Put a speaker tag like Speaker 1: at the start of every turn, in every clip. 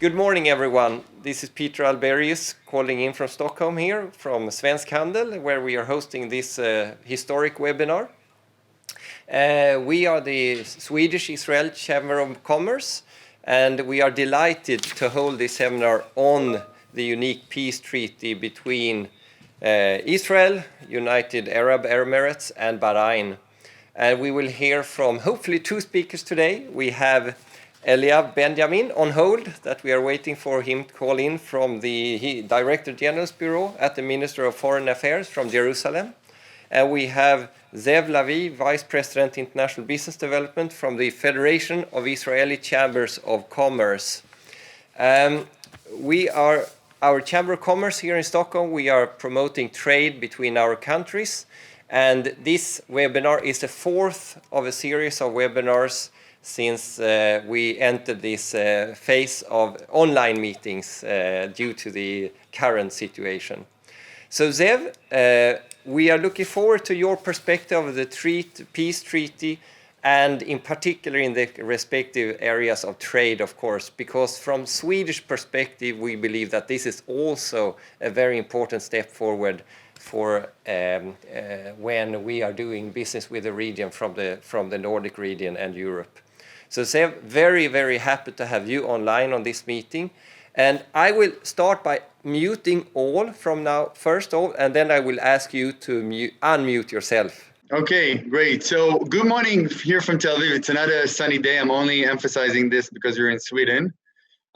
Speaker 1: Good morning, everyone. This is Peter Alberius calling in from Stockholm here, from Svensk Handel, where we are hosting this historic webinar. We are the Swedish-Israel Chamber of Commerce, and we are delighted to hold this seminar on the unique peace treaty between Israel, United Arab Emirates, and Bahrain. And we will hear from hopefully two speakers today. We have Eliav Benjamin on hold, that we are waiting for him to call in from the Director General's Bureau at the Minister of Foreign Affairs from Jerusalem. And we have Zeev Lavie, Vice President International Business Development from the Federation of Israeli Chambers of Commerce. Our Chamber of Commerce here in Stockholm, we are promoting trade between our countries. And this webinar is the fourth of a series of webinars since we entered this phase of online meetings due to the current situation. So Zeev, we are looking forward to your perspective of the peace treaty, and in particular in the respective areas of trade, of course, because from Swedish perspective, we believe that this is also a very important step forward for when we are doing business with the region from the Nordic region and Europe. So Zeev, very, very happy to have you online on this meeting. And I will start by muting all from now, first of all, and then I will ask you to unmute yourself.
Speaker 2: Okay, great. So good morning here from Tel Aviv. It's another sunny day. I'm only emphasizing this because you're in Sweden.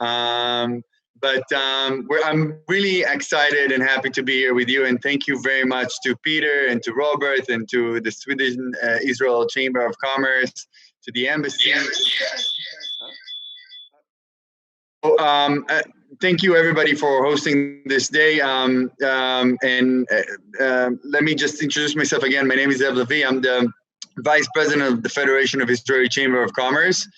Speaker 2: I'm really excited and happy to be here with you. And thank you very much to Peter and to Robert and to the Swedish Israel Chamber of Commerce, to the embassy. Thank you everybody for hosting this day. Let me just introduce myself again. My name is Zeev Lavie. I'm the Vice President of the Federation of Israeli Chamber of Commerce.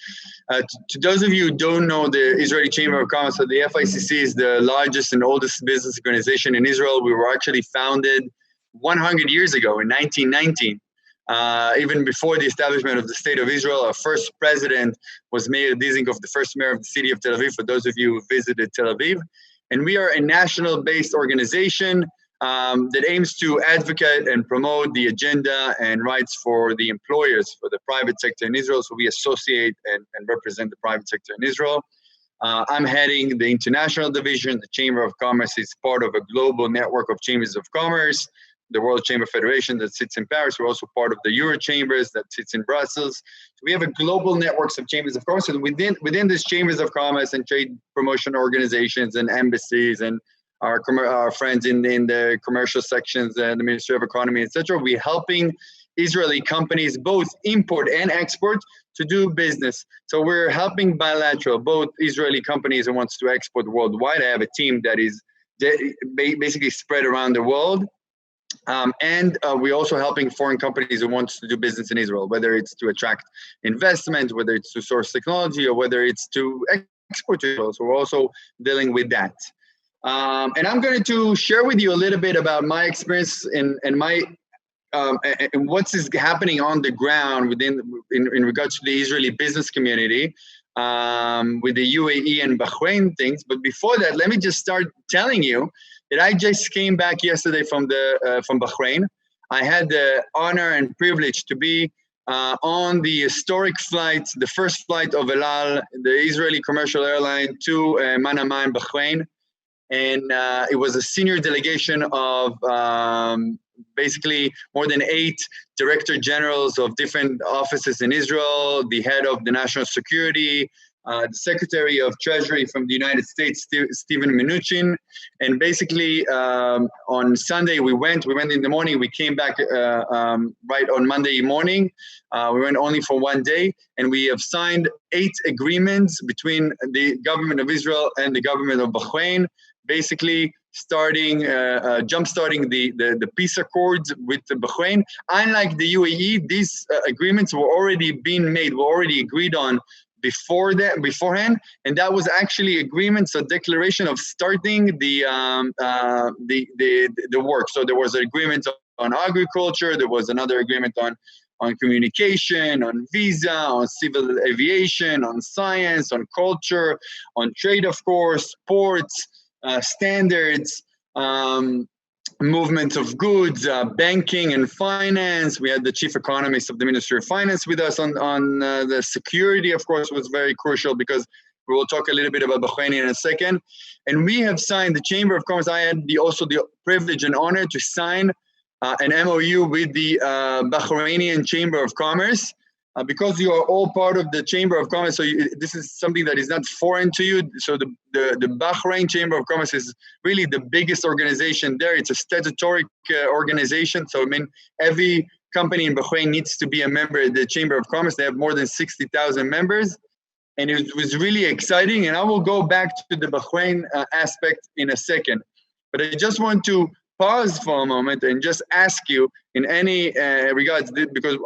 Speaker 2: To those of you who don't know the Israeli Chamber of Commerce, so the FICC is the largest and oldest business organization in Israel. We were actually founded 100 years ago in 1919. Even before the establishment of the State of Israel, our first president was Meir Dizengoff, the first mayor of the city of Tel Aviv, for those of you who visited Tel Aviv. And we are a national-based organization that aims to advocate and promote the agenda and rights for the employers, for the private sector in Israel. So we associate and represent the private sector in Israel. I'm heading the international division. The Chamber of Commerce is part of a global network of chambers of commerce, the World Chamber Federation that sits in Paris. We're also part of the Euro Chambers that sits in Brussels. So we have a global network of chambers of commerce. And within these chambers of commerce and trade promotion organizations and embassies and our friends in the commercial sections and the Ministry of Economy, etc., we're helping Israeli companies both import and export to do business. So we're helping bilateral, both Israeli companies who wants to export worldwide. I have a team that is basically spread around the world. We're also helping foreign companies who want to do business in Israel, whether it's to attract investment, whether it's to source technology, or whether it's to export to Israel. So we're also dealing with that. And I'm going to share with you a little bit about my experience and what's happening on the ground in regards to the Israeli business community with the UAE and Bahrain things. But before that, let me just start telling you that I just came back yesterday from Bahrain. I had the honor and privilege to be on the historic flight, the first flight of El Al, the Israeli commercial airline, to Manama in Bahrain. And it was a senior delegation of basically more than 8 director generals of different offices in Israel, the head of the national security, the Secretary of Treasury from the United States, Stephen Mnuchin. And basically on Sunday we went in the morning, we came back right on Monday morning. We went only for one day, and we have signed 8 agreements between the government of Israel and the government of Bahrain, basically jump-starting the peace accords with Bahrain. Unlike the UAE, these agreements were already being made, were already agreed on beforehand, and that was actually agreements, a declaration of starting the work. So there was an agreement on agriculture, there was another agreement on communication, on visa, on civil aviation, on science, on culture, on trade, of course, ports, standards, movement of goods, banking and finance. We had the chief economist of the Ministry of Finance with us on the security, of course, was very crucial because we will talk a little bit about Bahrain in a second. And we have signed, the Chamber of Commerce, I had also the privilege and honor to sign an MOU with the Bahrainian Chamber of Commerce. Because you are all part of the Chamber of Commerce, so this is something that is not foreign to you. So the Bahrain Chamber of Commerce is really the biggest organization there. It's a statutory organization. So I mean, every company in Bahrain needs to be a member of the Chamber of Commerce. They have more than 60,000 members. And it was really exciting. And I will go back to the Bahrain aspect in a second. But I just want to pause for a moment and just ask you in any regards, because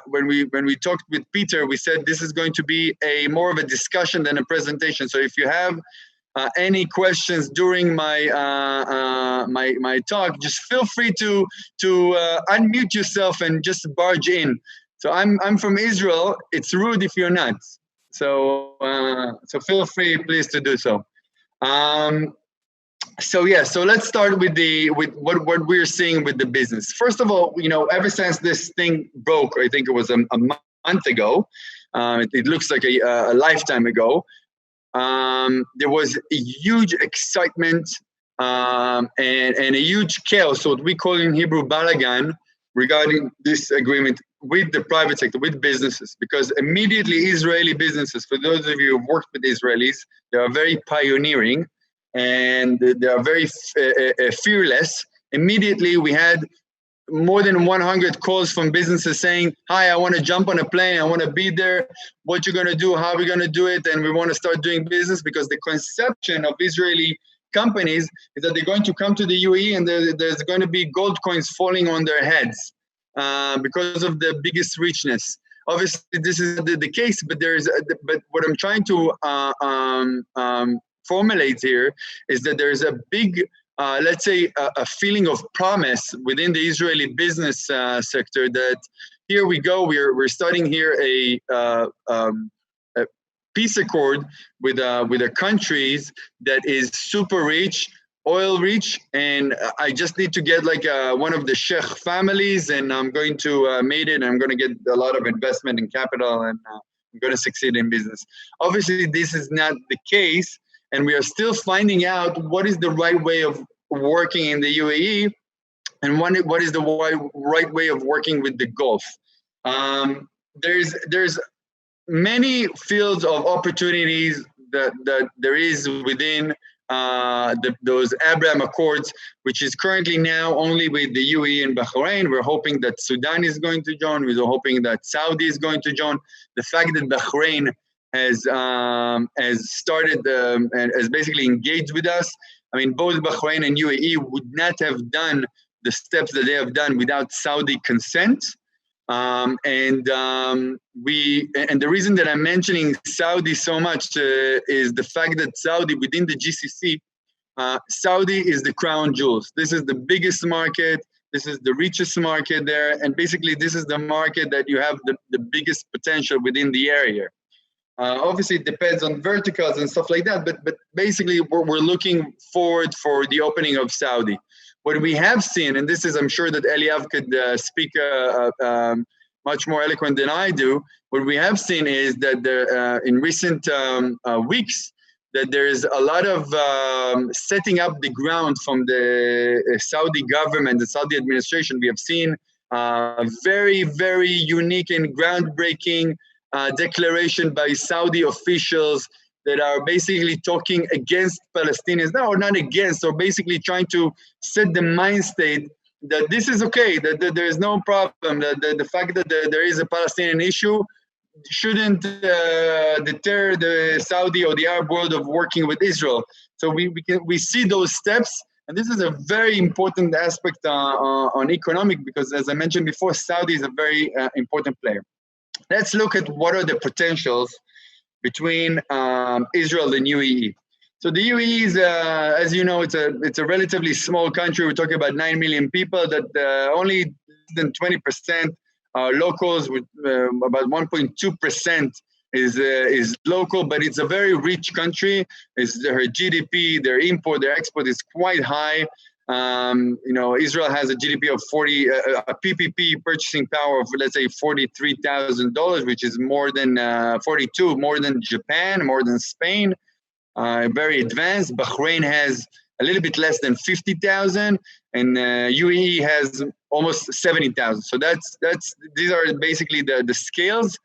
Speaker 2: when we talked with Peter, we said this is going to be more of a discussion than a presentation. So if you have any questions during my my talk, just feel free to unmute yourself and just barge in. So I'm from Israel. It's rude if you're not. So so feel free, please, to do so. So let's start with what we're seeing with the business. First of all, ever since this thing broke, I think it was a month ago, it looks like a lifetime ago, there was a huge excitement and a huge chaos, what we call in Hebrew balagan, regarding this agreement with the private sector, with businesses, because immediately Israeli businesses, for those of you who've worked with Israelis, they are very pioneering, and they are very fearless. Immediately, we had more than 100 calls from businesses saying, hi, I want to jump on a plane. I want to be there. What you're going to do, how are we going to do it? And we want to start doing business, because the conception of Israeli companies is that they're going to come to the UAE and there's going to be gold coins falling on their heads because of the biggest richness. Obviously, this is the case, but but what I'm trying to formulate here is that there's a big, let's say, a feeling of promise within the Israeli business sector that here we go, we're starting here a peace accord with a countries that is super rich, oil rich, and I just need to get like one of the sheikh families, and I'm going to mate it, and I'm going to get a lot of investment and capital, and I'm going to succeed in business. Obviously, this is not the case, and we are still finding out what is the right way of working in the UAE, and what is the right way of working with the Gulf. There's many fields of opportunities that there is within those Abraham Accords, which is currently now only with the UAE and Bahrain. We're hoping that Sudan is going to join. We're hoping that Saudi is going to join. The fact that Bahrain has started and has basically engaged with us. I mean, both Bahrain and UAE would not have done the steps that they have done without Saudi consent. And the reason that I'm mentioning Saudi so much is the fact that Saudi, within the GCC, Saudi is the crown jewels. This is the biggest market. This is the richest market there. And basically, this is the market that you have the biggest potential within the area. Obviously, it depends on verticals and stuff like that. But basically, we're looking forward for the opening of Saudi. What we have seen, and this is, I'm sure that Eliav could speak much more eloquent than I do. What we have seen is that in recent weeks, that there is a lot of setting up the ground from the Saudi government, the Saudi administration. We have seen very, very unique and groundbreaking declaration by Saudi officials that are basically talking against Palestinians. No, not against, or basically trying to set the mind state that this is okay, that there is no problem, that the fact that there is a Palestinian issue shouldn't deter the Saudi or the Arab world of working with Israel. So we see those steps, and this is a very important aspect on economic, because as I mentioned before, Saudi is a very important player. Let's look at what are the potentials between Israel and UAE. So the UAE is, as you know, it's a relatively small country. We're talking about 9 million people, that only less than 20% locals, with about 1.2% is local, but it's a very rich country. Her GDP, their import, their export is quite high. Israel has a GDP of 40, a PPP purchasing power of, let's say, $43,000, which is more than 42, more than Japan, more than Spain. Very advanced. Bahrain has a little bit less than 50,000, and UAE has almost 70,000. So these are basically the scales.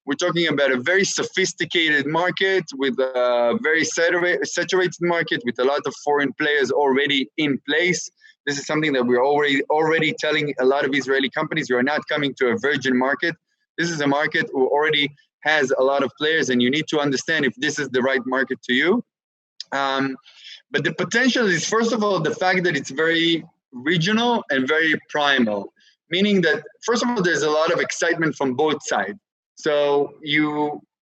Speaker 2: We're talking about a very sophisticated market with a very saturated market with a lot of foreign players already in place. This is something that we're already telling a lot of Israeli companies. You are not coming to a virgin market. This is a market who already has a lot of players, and you need to understand if this is the right market to you. But the potential is, first of all, the fact that it's very regional and very primal, meaning that, first of all, there's a lot of excitement from both sides. So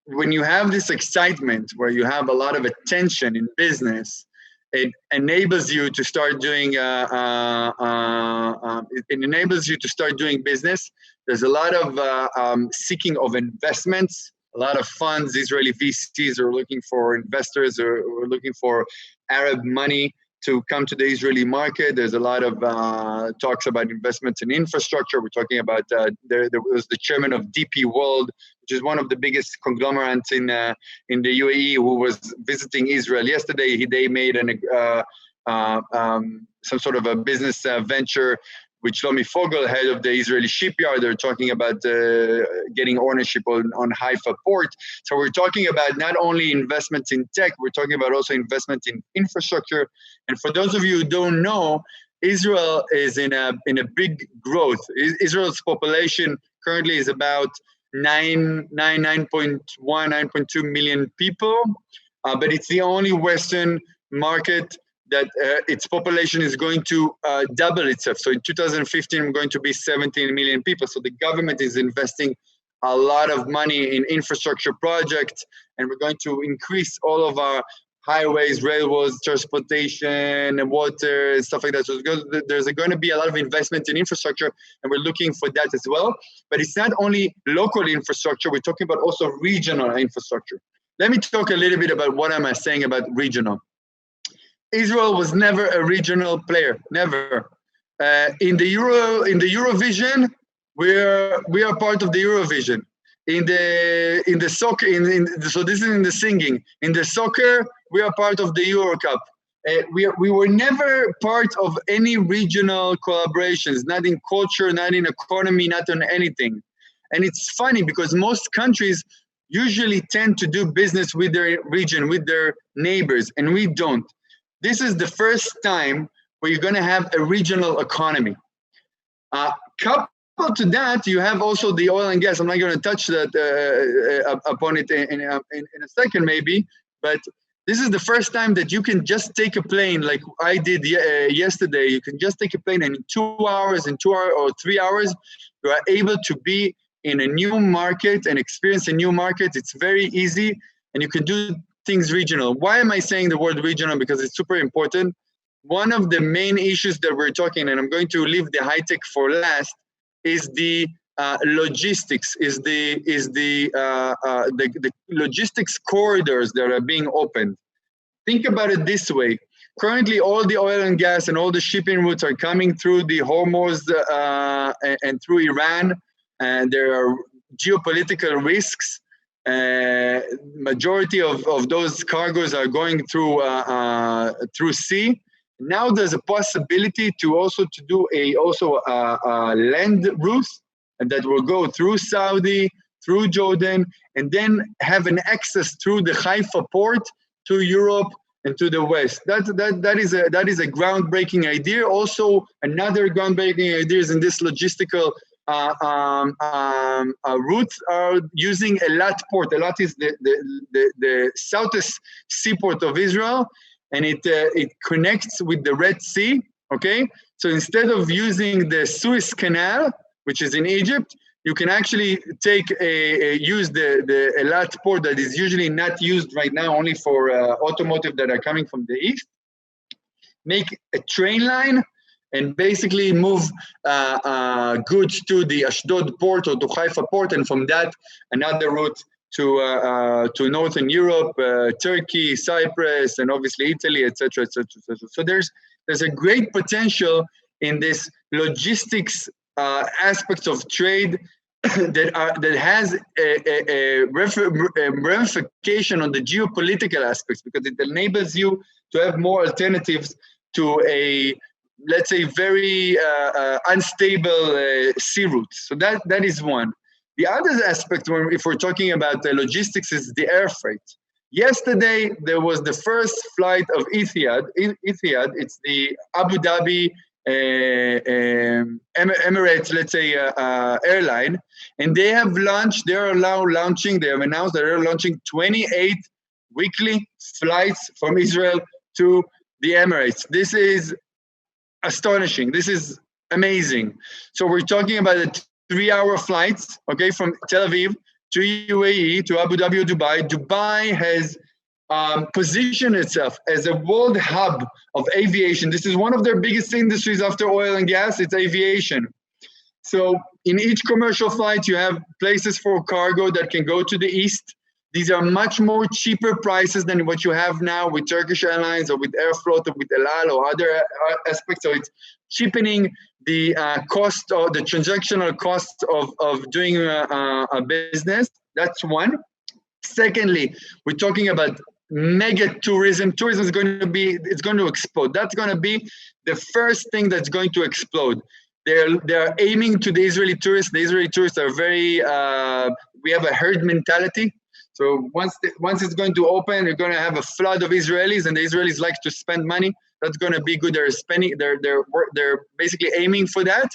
Speaker 2: when you have this excitement where you have a lot of attention in business, it enables you to start doing business. There's a lot of seeking of investments. A lot of funds, Israeli VCs are looking for investors or looking for Arab money to come to the Israeli market. There's a lot of talks about investments in infrastructure. We're talking about, there was the chairman of DP World, which is one of the biggest conglomerates in the UAE, who was visiting Israel yesterday. They made some sort of a business venture with Shlomi Fogel, head of the Israeli shipyard. They're talking about getting ownership on Haifa port. So we're talking about not only investments in tech, we're talking about also investment in infrastructure. And for those of you who don't know, Israel is in a big growth. Israel's population currently is about 9.2 million people, but it's the only Western market that its population is going to double itself. So in 2015, we're going to be 17 million people. So the government is investing a lot of money in infrastructure projects, and we're going to increase all of our highways, railroads, transportation, and water, and stuff like that. So there's going to be a lot of investment in infrastructure, and we're looking for that as well. But it's not only local infrastructure, we're talking about also regional infrastructure. Let me talk a little bit about what am I saying about regional. Israel was never a regional player, never. In the Eurovision, we are part of the Eurovision. In the soccer, so this is in the singing. In the soccer, we are part of the Euro Cup. We were never part of any regional collaborations, not in culture, not in economy, not on anything. And it's funny because most countries usually tend to do business with their region, with their neighbors, and we don't. This is the first time where you're going to have a regional economy. Coupled to that, you have also the oil and gas. I'm not going to touch that upon it in a second, maybe, but this is the first time that you can just take a plane like I did yesterday. You can just take a plane, and in 2 hours, or 3 hours, you are able to be in a new market and experience a new market. It's very easy, and you can do things regional. Why am I saying the word regional? Because it's super important. One of the main issues that we're talking, and I'm going to leave the high tech for last, is the logistics, is the logistics corridors that are being opened. Think about it this way. Currently, all the oil and gas and all the shipping routes are coming through the Hormuz and through Iran, and there are geopolitical risks. Majority of those cargoes are going through sea. Now there's a possibility to also to do a land route that will go through Saudi, through Jordan, and then have an access through the Haifa port to Europe and to the West. That is a groundbreaking idea. Also, another groundbreaking idea is in this logistical routes are using Eilat port. Eilat is the southest seaport of Israel, and it connects with the Red Sea. Okay, so instead of using the Suez Canal, which is in Egypt, you can actually use the Eilat port that is usually not used right now, only for automotive that are coming from the east. Make a train line and basically move goods to the Ashdod port or to Haifa port, and from that another route to Northern Europe, Turkey, Cyprus, and obviously Italy, etc., etc., etc. So there's a great potential in this logistics aspects of trade that has a ramification on the geopolitical aspects, because it enables you to have more alternatives to a, let's say, very unstable sea routes. So that is one. The other aspect, if we're talking about logistics, is the air freight. Yesterday, there was the first flight of Etihad. It's the Abu Dhabi Emirates, let's say, airline, and they have announced they're launching 28 weekly flights from Israel to the Emirates. This is astonishing. This is amazing. So we're talking about a 3-hour flights, okay, from Tel Aviv to UAE, to Abu Dhabi or Dubai. Dubai has positioned itself as a world hub of aviation. This is one of their biggest industries after oil and gas. It's aviation. So in each commercial flight, you have places for cargo that can go to the east. These are much more cheaper prices than what you have now with Turkish Airlines or with Airflot or with El Al or other aspects. So it's cheapening the cost or the transactional cost of doing a business. That's one. Secondly, we're talking about mega tourism. Tourism is going to explode. That's going to be the first thing that's going to explode. They're aiming to the Israeli tourists. The Israeli tourists are very, we have a herd mentality. So once it's going to open, you're going to have a flood of Israelis, and the Israelis like to spend money. That's going to be good. They're basically aiming for that.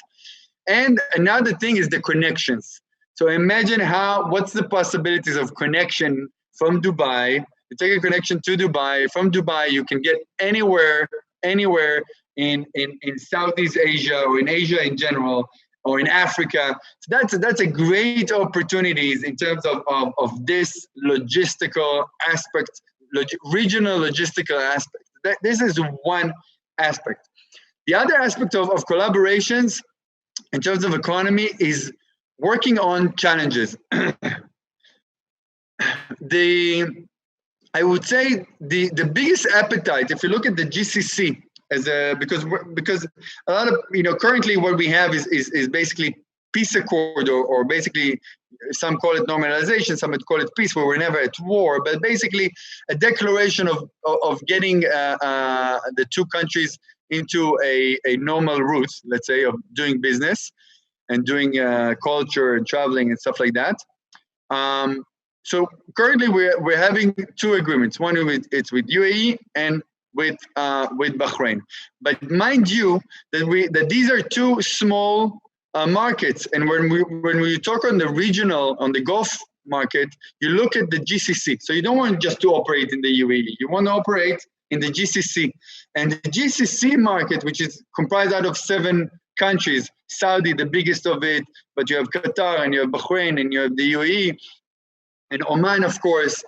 Speaker 2: And another thing is the connections. So imagine what's the possibilities of connection from Dubai. You take a connection to Dubai. From Dubai, you can get anywhere in Southeast Asia or in Asia in general, or in Africa. So that's a great opportunities in terms of this logistical aspect, regional logistical aspect. This is one aspect. The other aspect of collaborations in terms of economy is working on challenges. I would say the biggest appetite, if you look at the GCC, because a lot of, currently what we have is basically peace accord, or basically some call it normalization, some would call it peace, where we're never at war, but basically a declaration of getting the two countries into a normal route, let's say, of doing business and doing culture and traveling and stuff like that. So currently we're having two agreements. One it's with UAE and with Bahrain. But mind you that these are two small markets, and when we talk on the regional, on the Gulf market, you look at the GCC. So you don't want just to operate in the UAE. You want to operate in the GCC, and the GCC market, which is comprised out of 7 countries, Saudi, the biggest of it, but you have Qatar and you have Bahrain and you have the UAE and Oman, of course.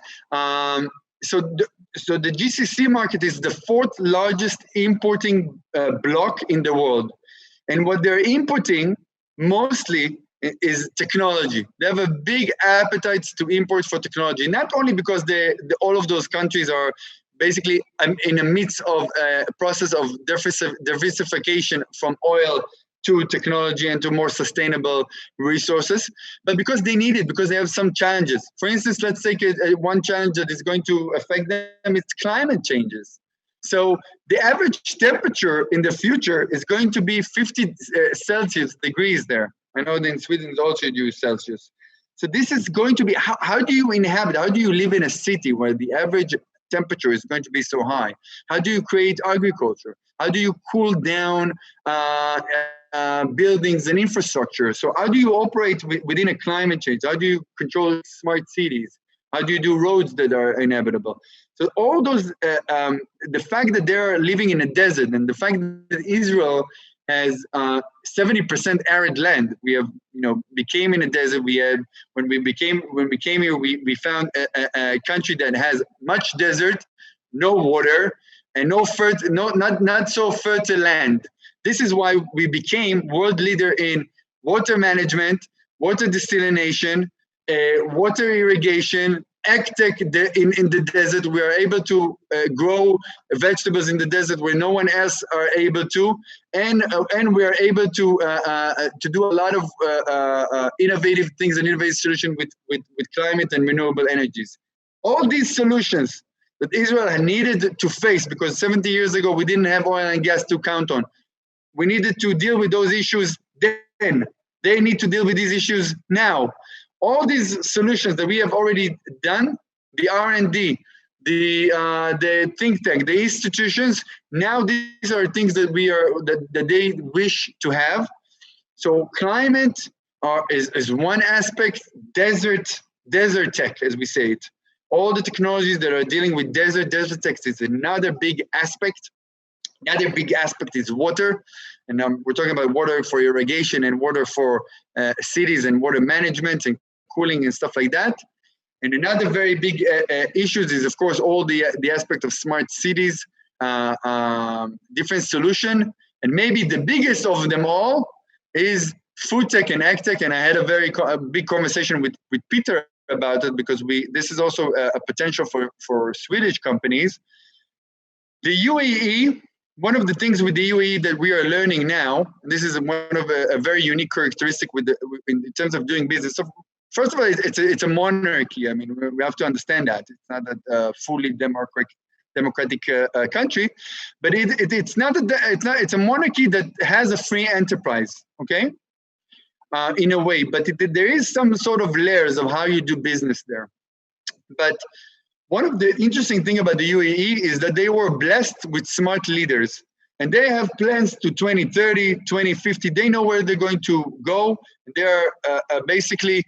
Speaker 2: So the GCC market is the 4th largest importing bloc in the world. And what they're importing mostly is technology. They have a big appetite to import for technology, not only because all of those countries are basically in the midst of a process of diversification from oil to technology and to more sustainable resources, but because they need it, because they have some challenges. For instance, let's take one challenge that is going to affect them, it's climate changes. So the average temperature in the future is going to be 50 Celsius degrees there. I know that in Sweden it's also use Celsius. So this is going to be, how do you inhabit, how do you live in a city where the average temperature is going to be so high? How do you create agriculture? How do you cool down buildings and infrastructure? So how do you operate within a climate change? How do you control smart cities? How do you do roads that are inhabitable? So all those, the fact that they're living in a desert, and the fact that Israel has 70% arid land. We have, became in a desert. We had, when we came here, we found a country that has much desert, no water, and not so fertile land. This is why we became world leader in water management, water desalination, water irrigation, AgTech in the desert. We are able to grow vegetables in the desert where no one else are able to, and we are able to do a lot of innovative things and innovative solutions with climate and renewable energies. All these solutions that Israel had needed to face, because 70 years ago we didn't have oil and gas to count on. We needed to deal with those issues then. They need to deal with these issues now. All these solutions that we have already done, the R&D, the think tank, the institutions, now these are things that that they wish to have. So climate is one aspect, desert tech, as we say it. All the technologies that are dealing with desert tech is another big aspect. Another big aspect is water, and we're talking about water for irrigation and water for cities and water management and cooling and stuff like that. And another very big issue is, of course, all the aspect of smart cities, different solution, and maybe the biggest of them all is food tech and ag tech. And I had a big conversation with Peter about it, because this is also a potential for Swedish companies. The UAE. One of the things with the UAE that we are learning now, this is one of a very unique characteristic in terms of doing business. So first of all, it's a monarchy. I mean, we have to understand that it's not a fully democratic country, but it's a monarchy that has a free enterprise. Okay, in a way, but there is some sort of layers of how you do business there. But one of the interesting things about the UAE is that they were blessed with smart leaders, and they have plans to 2030, 2050. They know where they're going to go. They're basically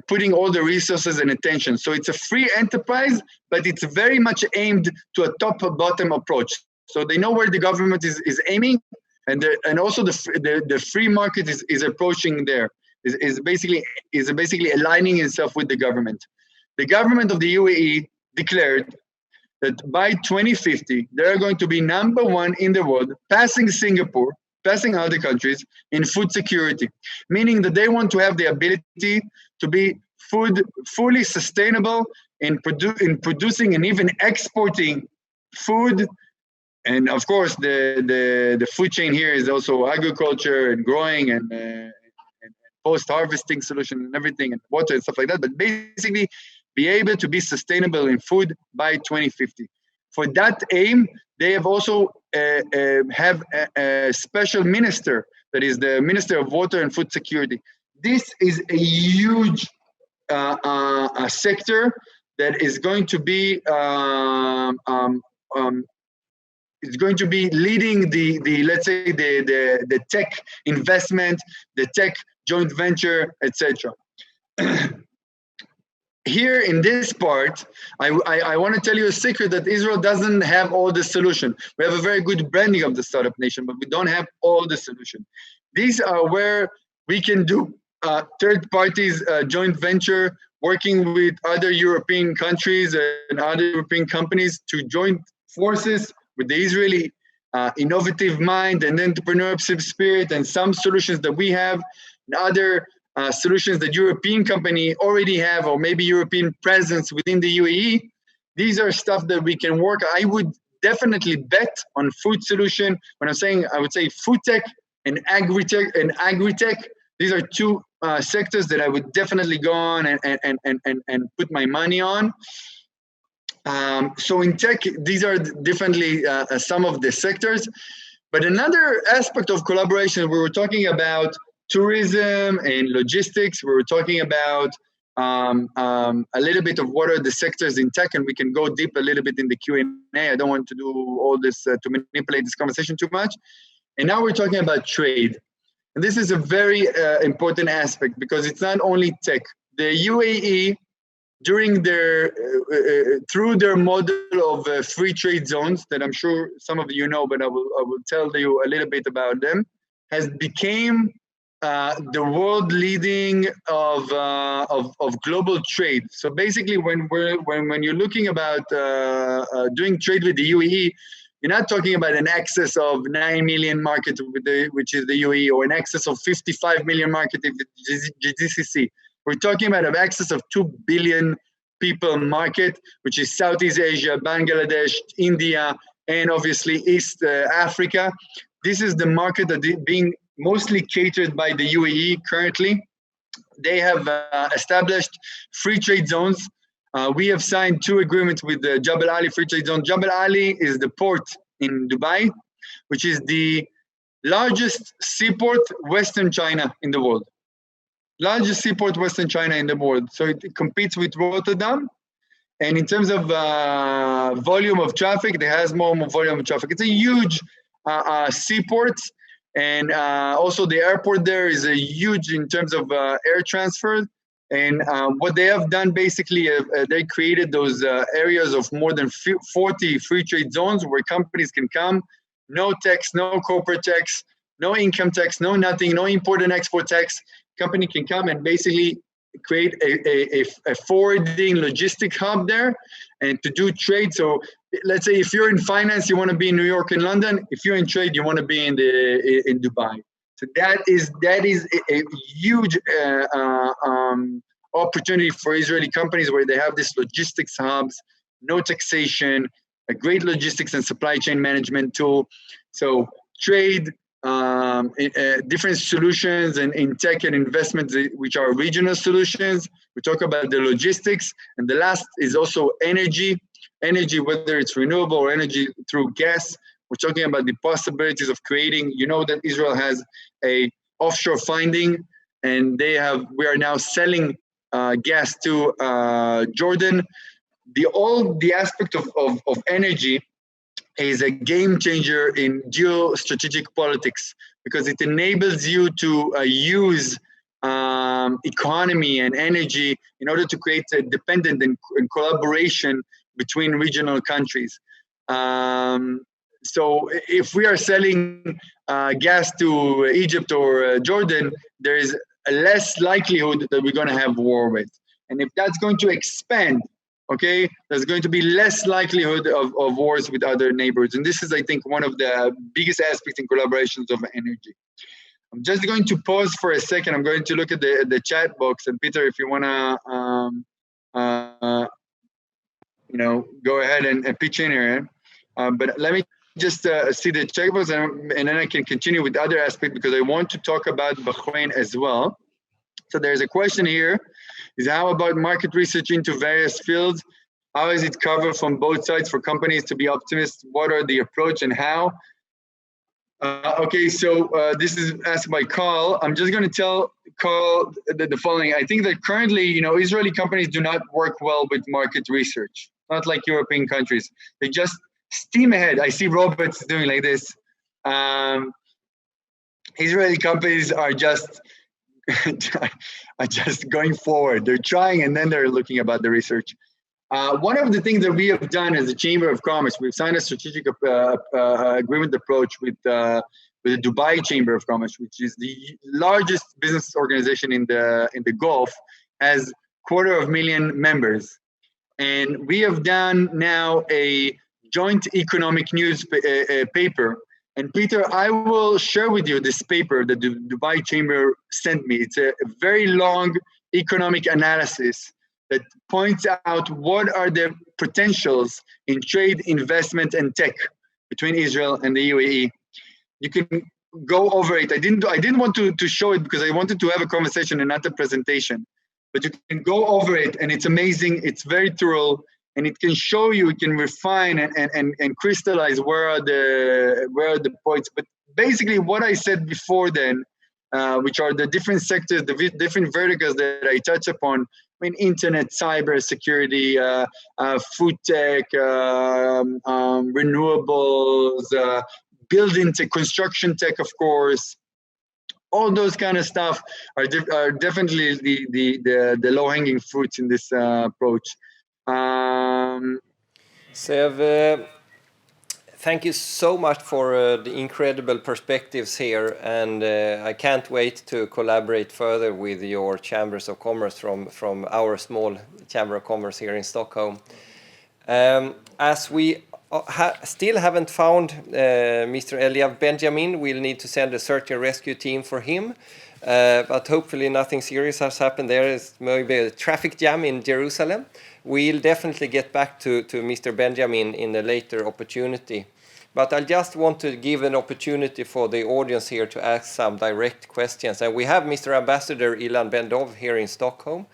Speaker 2: putting all the resources and attention. So it's a free enterprise, but it's very much aimed to a top-bottom approach. So they know where the government is aiming, and also the free market is approaching there. Is basically aligning itself with the government. The government of the UAE declared that by 2050, they're going to be #1 in the world, passing Singapore, passing other countries in food security, meaning that they want to have the ability to be fully sustainable in producing and even exporting food. And of course, the food chain here is also agriculture and growing and post-harvesting solution and everything, and water and stuff like that. But basically, be able to be sustainable in food by 2050. For that aim, they have also have a special minister that is the Minister of Water and Food Security. This is a huge a sector that is going to be leading the let's say the tech investment, the tech joint venture, etc. Here in this part, I want to tell you a secret that Israel doesn't have all the solution. We have a very good branding of the startup nation, but we don't have all the solution. These are where we can do third parties joint venture, working with other European countries and other European companies to join forces with the Israeli innovative mind and entrepreneurship spirit, and some solutions that we have, and other solutions that European company already have, or maybe European presence within the UAE. These are stuff that we can work. I would definitely bet on food solution. When I'm saying, I would say food tech and agri-tech. These are two sectors that I would definitely go on and put my money on. So in tech, these are definitely some of the sectors. But another aspect of collaboration, we were talking about tourism and logistics. We were talking about a little bit of what are the sectors in tech, and we can go deep a little bit in the Q&A. I don't want to do all this to manipulate this conversation too much. And now we're talking about trade. And this is a very important aspect, because it's not only tech. The UAE, during through their model of free trade zones, that I'm sure some of you know, but I will tell you a little bit about them, has become the world leading of global trade. So basically, when you're looking about doing trade with the UAE, You're not talking about an excess of 9 million market, which is the UAE, or an excess of 55 million market, if it's GCC. We're talking about an excess of 2 billion people market, which is Southeast Asia, Bangladesh, India, and obviously East Africa. This is the market that is being mostly catered by the UAE currently. They have established free trade zones. We have signed 2 agreements with the Jebel Ali Free Trade Zone. Jebel Ali is the port in Dubai, which is the largest seaport Western China in the world. Largest seaport Western China in the world. So it competes with Rotterdam. And in terms of volume of traffic, it has more volume of traffic. It's a huge seaport. And also the airport there is a huge in terms of air transfer. And what they have done basically, they created those areas of more than 40 free trade zones where companies can come, no tax, no corporate tax, no income tax, no nothing, no import and export tax. Company can come and basically create a forwarding logistic hub there and to do trade. So let's say if you're in finance, you want to be in New York and London. If you're in trade, you want to be in Dubai. So that is a huge opportunity for Israeli companies where they have these logistics hubs, no taxation, a great logistics and supply chain management tool. So trade, different solutions and in tech and investments, which are regional solutions. We talk about the logistics. And the last is also energy, whether it's renewable or energy through gas. We're talking about the possibilities of creating, you know that Israel has a offshore finding and we are now selling gas to Jordan. The aspect of energy is a game changer in geostrategic politics because it enables you to use economy and energy in order to create a dependent and collaboration between regional countries. So if we are selling gas to Egypt or Jordan, there is a less likelihood that we're going to have war with. And if that's going to expand, okay, there's going to be less likelihood of wars with other neighbors. And this is, I think, one of the biggest aspects in collaborations of energy. I'm just going to pause for a second. I'm going to look at the chat box. And Peter, if you want to, go ahead and pitch in here. But let me just see the chat box and then I can continue with other aspects because I want to talk about Bahrain as well. So there's a question here. Is how about market research into various fields? How is it covered from both sides for companies to be optimists? What are the approach and how? Okay, so this is asked by Carl. I'm just going to tell Carl the following. I think that currently, Israeli companies do not work well with market research, not like European countries. They just steam ahead. I see robots doing like this. Israeli companies are just going forward. They're trying and then they're looking about the research. One of the things that we have done as a Chamber of Commerce, we've signed a strategic agreement approach with the Dubai Chamber of Commerce, which is the largest business organization in the Gulf, has 250,000 members. And we have done now a joint economic news paper. And Peter, I will share with you this paper that the Dubai Chamber sent me. It's a very long economic analysis that points out what are the potentials in trade, investment, and tech between Israel and the UAE. You can go over it. I didn't want to show it because I wanted to have a conversation and not a presentation. But you can go over it, and it's amazing. It's very thorough, and it can show you, it can refine and crystallize where are the points. But basically, what I said before then, which are the different sectors, the different verticals that I touch upon. I mean, internet, cyber security, food tech, renewables, building tech, construction tech, of course. All those kind of stuff are definitely the low-hanging fruits in this approach.
Speaker 1: Zeev, thank you so much for the incredible perspectives here, and I can't wait to collaborate further with your chambers of commerce from our small chamber of commerce here in Stockholm. As we Still haven't found Mr. Eliav Benjamin. We'll need to send a search and rescue team for him. But hopefully nothing serious has happened there. It's maybe a traffic jam in Jerusalem. We'll definitely get back to Mr. Benjamin in a later opportunity. But I just want to give an opportunity for the audience here to ask some direct questions. And we have Mr. Ambassador Ilan Ben-Dov here in Stockholm.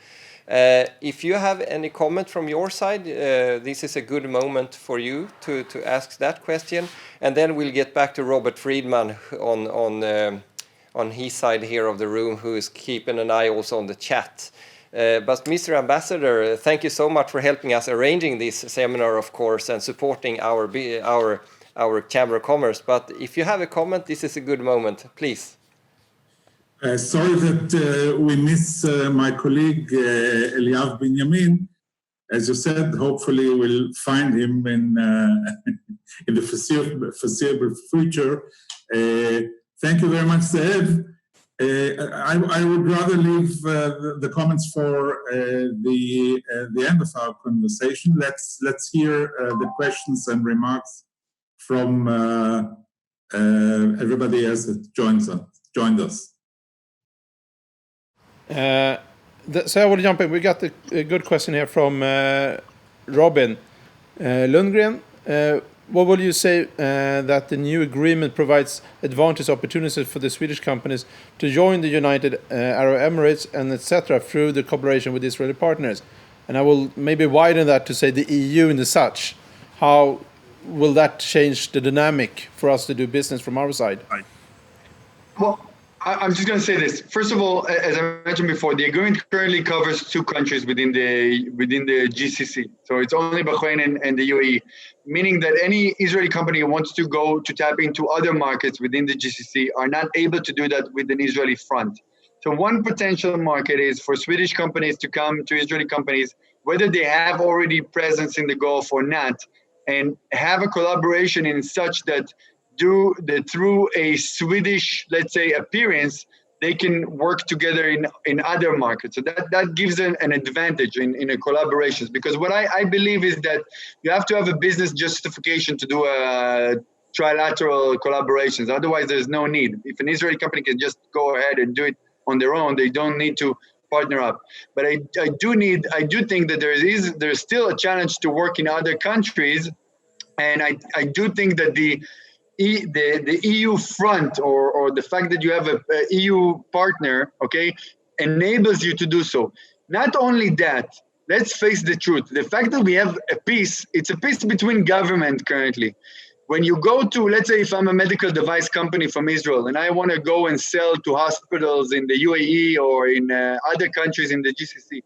Speaker 1: If you have any comment from your side, this is a good moment for you to ask that question. And then we'll get back to Robert Friedman on his side here of the room, who is keeping an eye also on the chat. But Mr. Ambassador, thank you so much for helping us arranging this seminar, of course, and supporting our Chamber of Commerce. But if you have a comment, this is a good moment, please.
Speaker 3: Sorry that we miss my colleague Eliav Benjamin. As you said, hopefully we'll find him in the foreseeable future. Thank you very much, Zeev. I would rather leave the comments for the end of our conversation. Let's hear the questions and remarks from everybody else that joined us.
Speaker 4: So I want to jump in. We got a good question here from Robin Lundgren. What will you say that the new agreement provides advantage opportunities for the Swedish companies to join the United Arab Emirates and etc. through the cooperation with Israeli partners? And I will maybe widen that to say the EU and the such. How will that change the dynamic for us to do business from our side?
Speaker 2: Well, I'm just going to say this. First of all, as I mentioned before, the agreement currently covers 2 countries within the GCC. So it's only Bahrain and the UAE, meaning that any Israeli company who wants to go to tap into other markets within the GCC are not able to do that with an Israeli front. So one potential market is for Swedish companies to come to Israeli companies, whether they have already presence in the Gulf or not, and have a collaboration in such that through a Swedish, let's say, appearance, they can work together in other markets. So that gives an advantage in a collaborations. Because what I believe is that you have to have a business justification to do a trilateral collaborations. Otherwise, there's no need. If an Israeli company can just go ahead and do it on their own, they don't need to partner up. But I do think that there's still a challenge to work in other countries. And I do think that the EU front or the fact that you have a EU partner, okay, enables you to do so. Not only that, let's face the truth. The fact that we have a peace, it's a peace between government currently. When you go to, let's say if I'm a medical device company from Israel and I want to go and sell to hospitals in the UAE or in other countries in the GCC,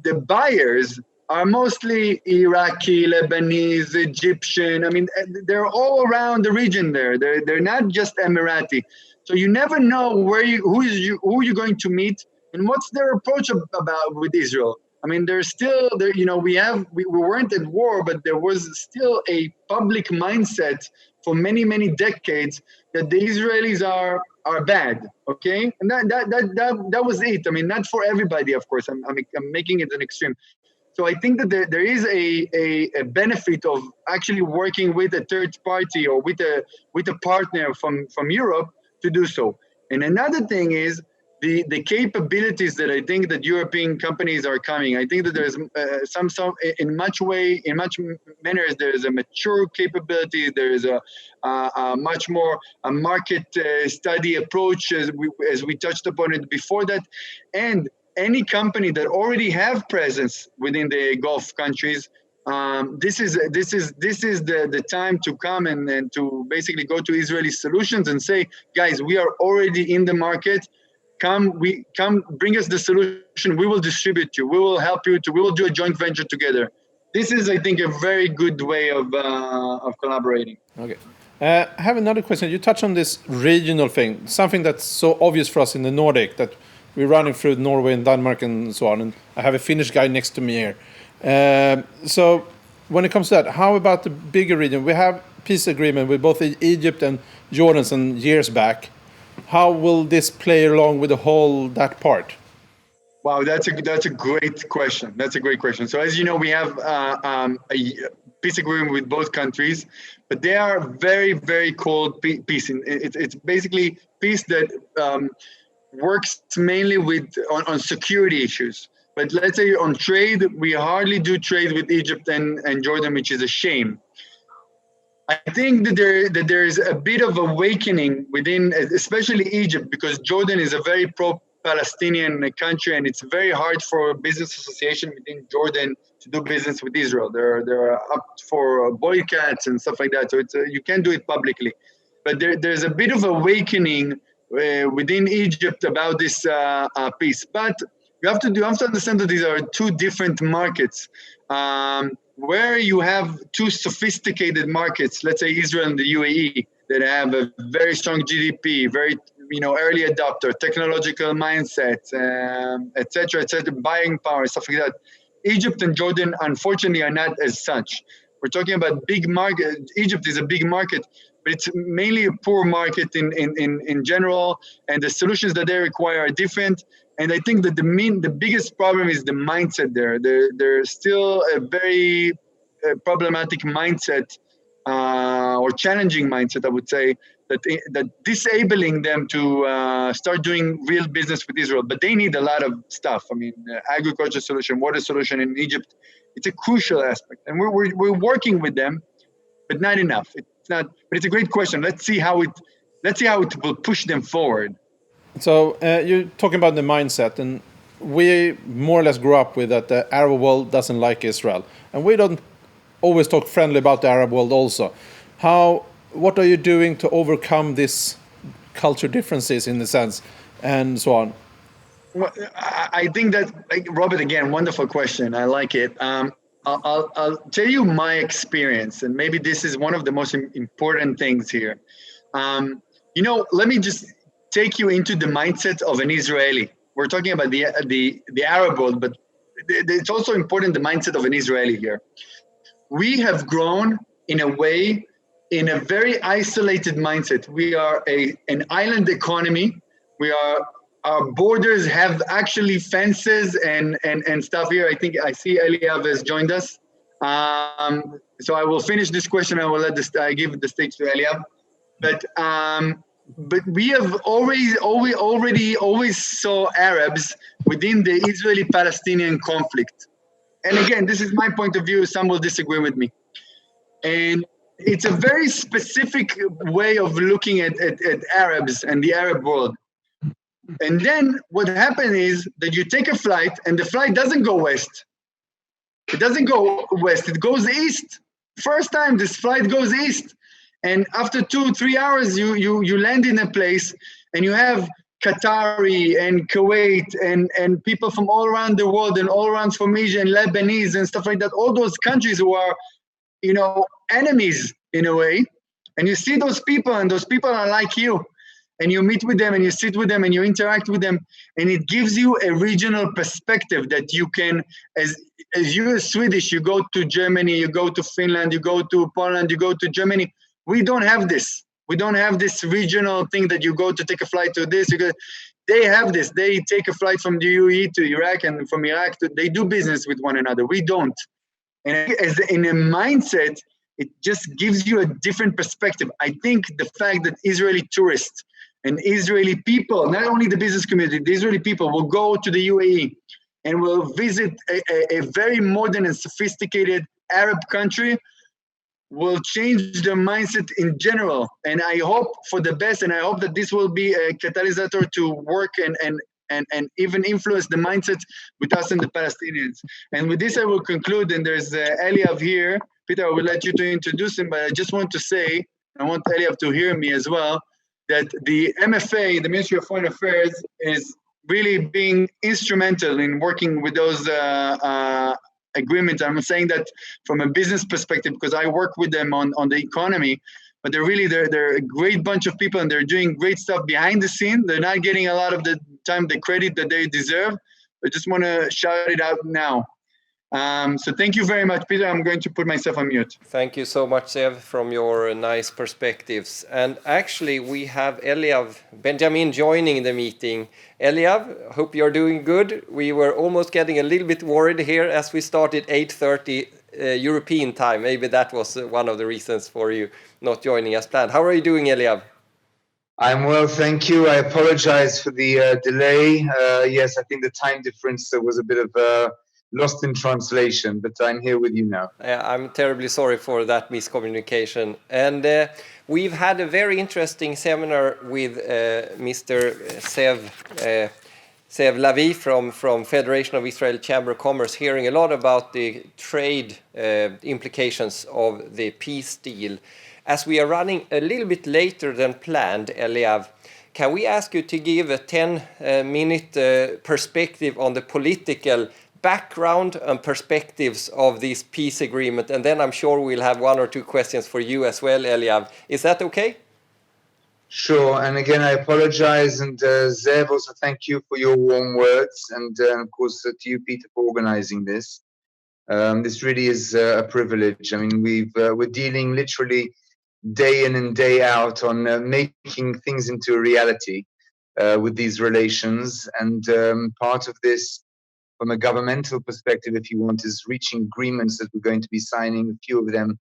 Speaker 2: the buyers are mostly Iraqi, Lebanese, Egyptian. I mean, they're all around the region there. They're not just Emirati. So you never know who you're going to meet and what's their approach about with Israel. I mean, there's still there. You know, we weren't at war, but there was still a public mindset for many decades that the Israelis are bad. Okay, and that was it. I mean, not for everybody, of course. I'm making it an extreme. So I think that there is a benefit of actually working with a third party or with a partner from Europe to do so. And another thing is the capabilities that I think that European companies are coming. I think that there's some in much manners there is a mature capability. There is a much more a market study approach as we touched upon it before that, and any company that already have presence within the Gulf countries, this is the time to come and to basically go to Israeli solutions and say, guys, we are already in the market. Come, bring us the solution. We will distribute you. We will help you. We will do a joint venture together. This is, I think, a very good way of collaborating.
Speaker 4: Okay. I have another question. You touched on this regional thing, something that's so obvious for us in the Nordic that we're running through Norway and Denmark and so on. And I have a Finnish guy next to me here. So when it comes to that, how about the bigger region? We have peace agreement with both Egypt and Jordan some years back. How will this play along with that part?
Speaker 2: Wow, that's a great question. That's a great question. So as you know, we have peace agreement with both countries, but they are very, very cold peace. It's basically peace that works mainly on security issues. But let's say on trade, we hardly do trade with Egypt and Jordan, which is a shame. I think that there's a bit of awakening within, especially Egypt, because Jordan is a very pro-Palestinian country, and it's very hard for a business association within Jordan to do business with Israel. They're up for boycotts and stuff like that, so you can't do it publicly. But there's a bit of awakening within Egypt about this peace. But you have to understand that these are two different markets. Where you have two sophisticated markets, let's say Israel and the UAE, that have a very strong GDP, very early adopter, technological mindset, etc., buying power, stuff like that. Egypt and Jordan, unfortunately, are not as such. We're talking about big market. Egypt is a big market, but it's mainly a poor market in general, and the solutions that they require are different. And I think that the biggest problem is the mindset there. There's still a very problematic mindset, or challenging mindset, I would say, that disabling them to start doing real business with Israel. But they need a lot of stuff. I mean, agriculture solution, water solution in Egypt, it's a crucial aspect. And we're working with them, but not enough. It's not. But it's a great question. Let's see how it will push them forward.
Speaker 4: So you're talking about the mindset, and we more or less grew up with that the Arab world doesn't like Israel, and we don't always talk friendly about the Arab world also. What are you doing to overcome these culture differences in the sense, and so on?
Speaker 2: Well, I think that, Robert, again, wonderful question. I like it. I'll tell you my experience, and maybe this is one of the most important things here. Let me just take you into the mindset of an Israeli. We're talking about the Arab world, but it's also important the mindset of an Israeli here. We have grown in a way, in a very isolated mindset. We are an island economy. Our borders have actually fences and stuff here. I think I see Eliav has joined us. So I will finish this question. I will I give the stage to Eliav. But we have always saw Arabs within the Israeli-Palestinian conflict. And again, this is my point of view. Some will disagree with me. And it's a very specific way of looking at Arabs and the Arab world. And then what happened is that you take a flight, and the flight doesn't go west. It doesn't go west. It goes east. First time this flight goes east. And after 2-3 hours, you land in a place, and you have Qatari and Kuwait and people from all around the world, and all around from Asia, and Lebanese and stuff like that. All those countries who are, enemies in a way. And you see those people, and those people are like you. And you meet with them, and you sit with them, and you interact with them. And it gives you a regional perspective that you can, as you're Swedish, you go to Germany, you go to Finland, you go to Poland, you go to Germany. We don't have this. We don't have this regional thing that you go to take a flight to this. They have this. They take a flight from the UAE to Iraq, and from Iraq they do business with one another. We don't. And as in a mindset, it just gives you a different perspective. I think the fact that Israeli tourists and Israeli people, not only the business community, the Israeli people will go to the UAE and will visit a very modern and sophisticated Arab country will change their mindset in general. And I hope for the best, and I hope that this will be a catalyst to work and even influence the mindset with us and the Palestinians. And with this, I will conclude. And there's Eliav here. Peter, I will let you to introduce him, but I just want to say, I want Eliav to hear me as well, that the MFA, the Ministry of Foreign Affairs, is really being instrumental in working with those agreements. I'm saying that from a business perspective, because I work with them on the economy, but they're a great bunch of people, and they're doing great stuff behind the scene. They're not getting a lot of the time, the credit that they deserve. I just want to shout it out now. So thank you very much, Peter. I'm going to put myself on mute.
Speaker 1: Thank you so much, Zeev, from your nice perspectives. And actually, we have Eliav Benjamin joining the meeting. Eliav, hope you're doing good. We were almost getting a little bit worried here as we started 8:30 European time. Maybe that was one of the reasons for you not joining as planned. How are you doing, Eliav?
Speaker 5: I'm well, thank you. I apologize for the delay. Yes, I think the time difference was a bit of lost in translation, but I'm here with you now.
Speaker 1: I'm terribly sorry for that miscommunication. And we've had a very interesting seminar with Mr. Zeev Lavie from Federation of Israel Chamber of Commerce, hearing a lot about the trade implications of the peace deal. As we are running a little bit later than planned, Eliav, can we ask you to give a 10-minute perspective on the political background and perspectives of this peace agreement? And then I'm sure we'll have one or two questions for you as well, Eliav. Is that okay?
Speaker 5: Sure. And again, I apologize. And Zeev, also thank you for your warm words. And of course, to you, Peter, for organizing this. This really is a privilege. I mean, we're dealing literally day in and day out on making things into a reality with these relations. And part of this, from a governmental perspective, if you want, is reaching agreements that we're going to be signing, a few of them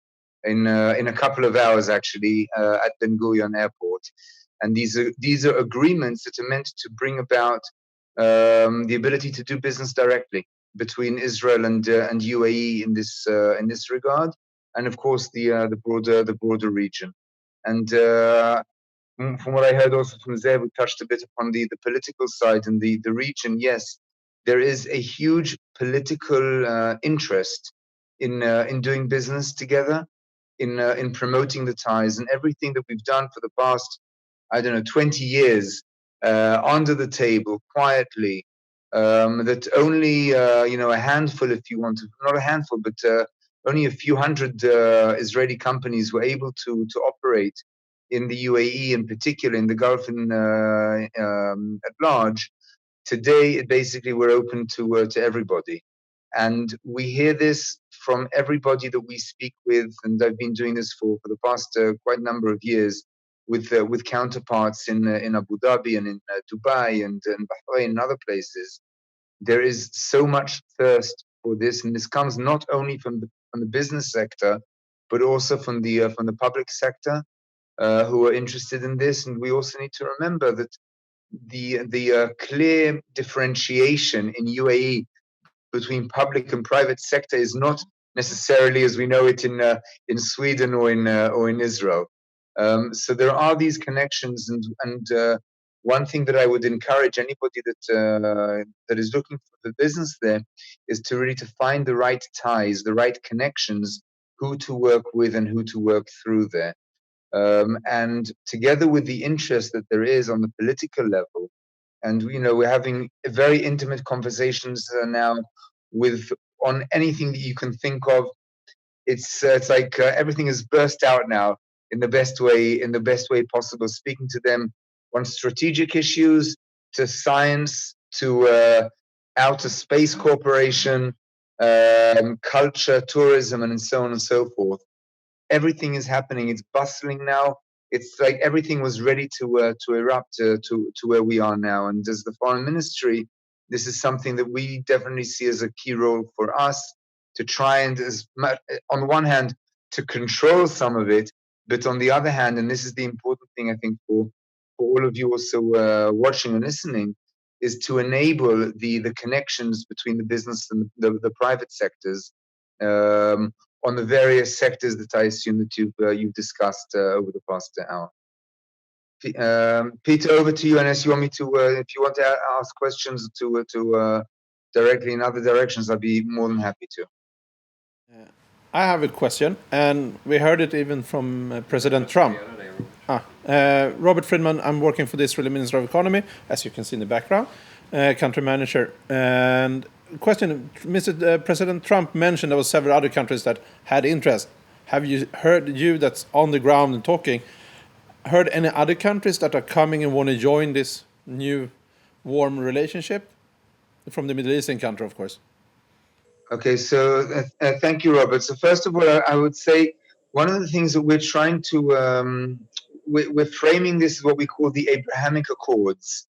Speaker 5: in a couple of hours, actually, at Ben Gurion Airport. And these are agreements that are meant to bring about the ability to do business directly between Israel and UAE in this regard, and of course the broader region. And from what I heard also from Zeev, we touched a bit upon the political side and the region. Yes, there is a huge political interest in doing business together, in promoting the ties, and everything that we've done for the past, 20 years under the table quietly. That only a handful, if you want to, not a handful, but only a few hundred Israeli companies were able to operate in the UAE, in particular in the Gulf at large. Today, basically, we're open to everybody, and we hear this from everybody that we speak with. And I've been doing this for the past quite a number of years with counterparts in Abu Dhabi and in Dubai and Bahrain and other places. There is so much thirst for this, and this comes not only from the business sector, but also from the public sector who are interested in this. And we also need to remember that the clear differentiation in UAE between public and private sector is not necessarily as we know it in Sweden or in Israel. So there are these connections, and one thing that I would encourage anybody that is looking for the business there is to really to find the right ties, the right connections, who to work with and who to work through there. And together with the interest that there is on the political level, and we're having very intimate conversations now on anything that you can think of. It's like everything is burst out now in the best way possible. Speaking to them on strategic issues, to science, to outer space corporation, culture, tourism, and so on and so forth. Everything is happening. It's bustling now. It's like everything was ready to erupt to where we are now. And as the foreign ministry, this is something that we definitely see as a key role for us to try and, on the one hand, to control some of it, but on the other hand, and this is the important thing I think for all of you also watching and listening, is to enable the connections between the business and the private sectors on the various sectors that I assume that you've discussed over the past hour. Peter, over to you, unless you want me to, if you want to ask questions to directly in other directions, I'd be more than happy to.
Speaker 4: I have a question, and we heard it even from President Trump. Robert Friedman, I'm working for the Israeli Minister of Economy, as you can see in the background, country manager. And question, Mr. President Trump mentioned there were several other countries that had interest. Have you that's on the ground and talking, heard any other countries that are coming and want to join this new warm relationship? From the Middle Eastern country, of course.
Speaker 5: Okay, so thank you, Robert. So first of all, I would say one of the things that we're trying to we're framing this as what we call the Abrahamic Accords,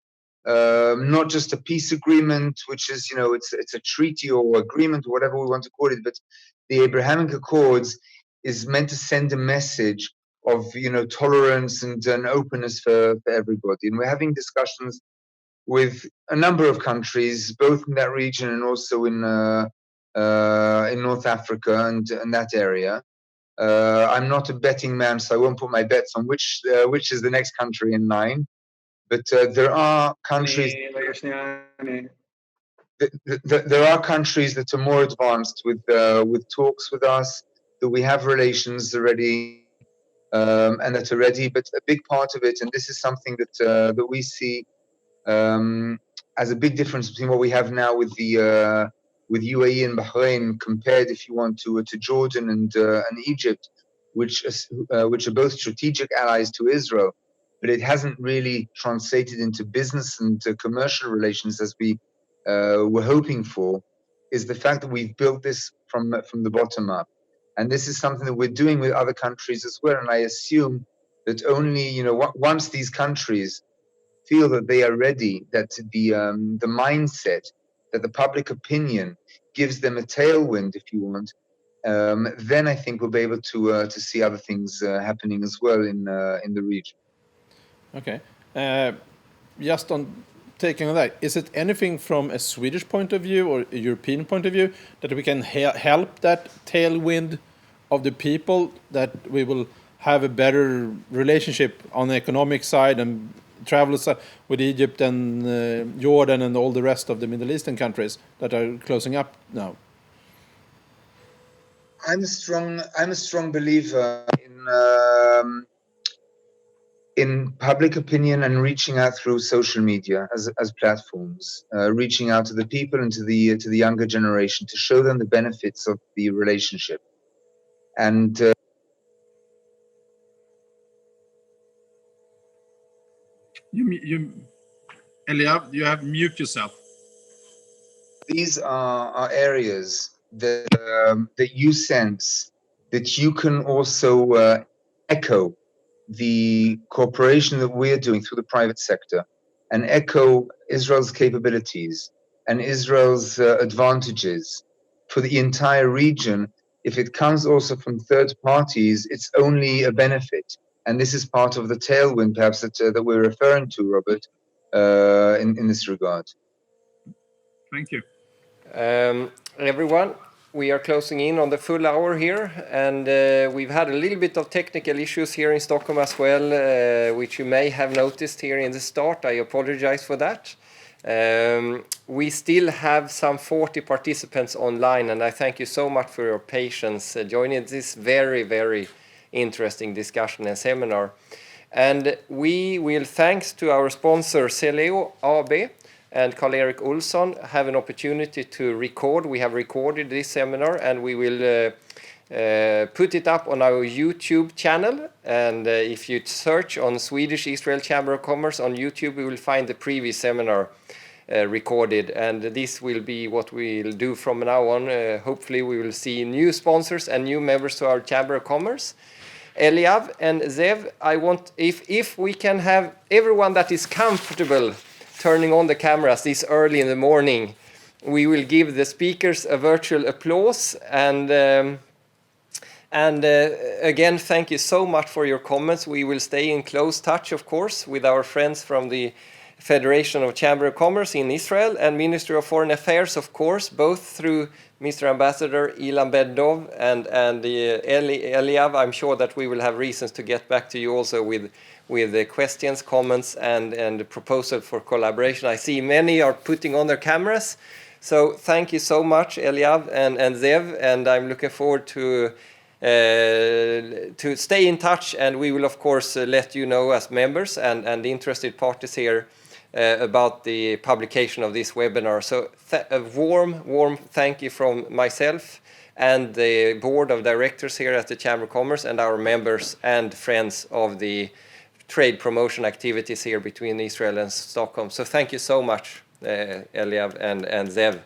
Speaker 5: not just a peace agreement, which is it's a treaty or agreement or whatever we want to call it, but the Abrahamic Accords is meant to send a message of tolerance and an openness for everybody, and we're having discussions with a number of countries, both in that region and also in North Africa and that area. I'm not a betting man, so I won't put my bets on which is the next country in line. But there are countries. There are countries that are more advanced with talks with us, that we have relations already, and that are ready. But a big part of it, and this is something that we see as a big difference between what we have now with UAE and Bahrain, compared, if you want, to Jordan and Egypt, which are both strategic allies to Israel, but it hasn't really translated into business and commercial relations as we were hoping for, is the fact that we've built this from the bottom up, and this is something that we're doing with other countries as well. And I assume that only once these countries feel that they are ready, that the mindset, that the public opinion gives them a tailwind, if you want, then I think we'll be able to see other things happening as well in the region.
Speaker 4: Okay. Just on taking on that, is it anything from a Swedish point of view or a European point of view that we can help that tailwind of the people, that we will have a better relationship on the economic side and travel side with Egypt and Jordan and all the rest of the Middle Eastern countries that are closing up now?
Speaker 5: I'm a strong believer in public opinion and reaching out through social media as platforms, reaching out to the people and to the younger generation to show them the benefits of the relationship. And
Speaker 4: Eliav, you have mute yourself.
Speaker 5: These are areas that you sense that you can also echo the cooperation that we're doing through the private sector, and echo Israel's capabilities and Israel's advantages for the entire region. If it comes also from third parties, it's only a benefit. And this is part of the tailwind, perhaps, that we're referring to, Robert, in this regard.
Speaker 4: Thank you.
Speaker 1: Everyone, we are closing in on the full hour here, and we've had a little bit of technical issues here in Stockholm as well, which you may have noticed here in the start. I apologize for that. We still have some 40 participants online, and I thank you so much for your patience joining this very, very interesting discussion and seminar. And we will, thanks to our sponsor Zeev and Karl-Erik Olsson, have an opportunity to record. We have recorded this seminar, and we will put it up on our YouTube channel. And if you search on Swedish Israel Chamber of Commerce on YouTube, you will find the previous seminar recorded. And this will be what we'll do from now on. Hopefully we will see new sponsors and new members to our Chamber of Commerce. Eliav and Zeev, I want, if we can have everyone that is comfortable turning on the cameras this early in the morning, we will give the speakers a virtual applause. And again, thank you so much for your comments. We will stay in close touch, of course, with our friends from the Federation of Chamber of Commerce in Israel and Ministry of Foreign Affairs, of course, both through Mr. Ambassador Eliav Benjamin and Eliav. I'm sure that we will have reasons to get back to you also with the questions, comments, and the proposal for collaboration. I see many are putting on their cameras. So thank you so much, Eliav and Zeev, and I'm looking forward to stay in touch, and we will, of course, let you know as members and the interested parties here about the publication of this webinar. So a warm thank you from myself and the board of directors here at the Chamber of Commerce and our members and friends of the trade promotion activities here between Israel and Stockholm. So thank you so much, Eliav and Zeev.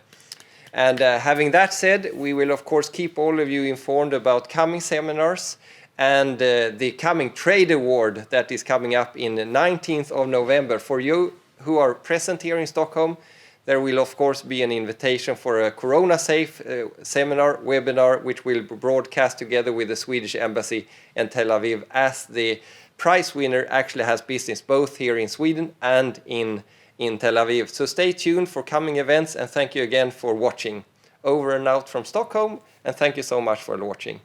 Speaker 1: And having that said, we will of course keep all of you informed about coming seminars and the coming trade award that is coming up in the 19th of November. For you who are present here in Stockholm, there will of course be an invitation for a corona-safe seminar, webinar, which will broadcast together with the Swedish Embassy in Tel Aviv, as the prize winner actually has business both here in Sweden and in Tel Aviv. So stay tuned for coming events, and thank you again for watching. Over and out from Stockholm, and thank you so much for watching.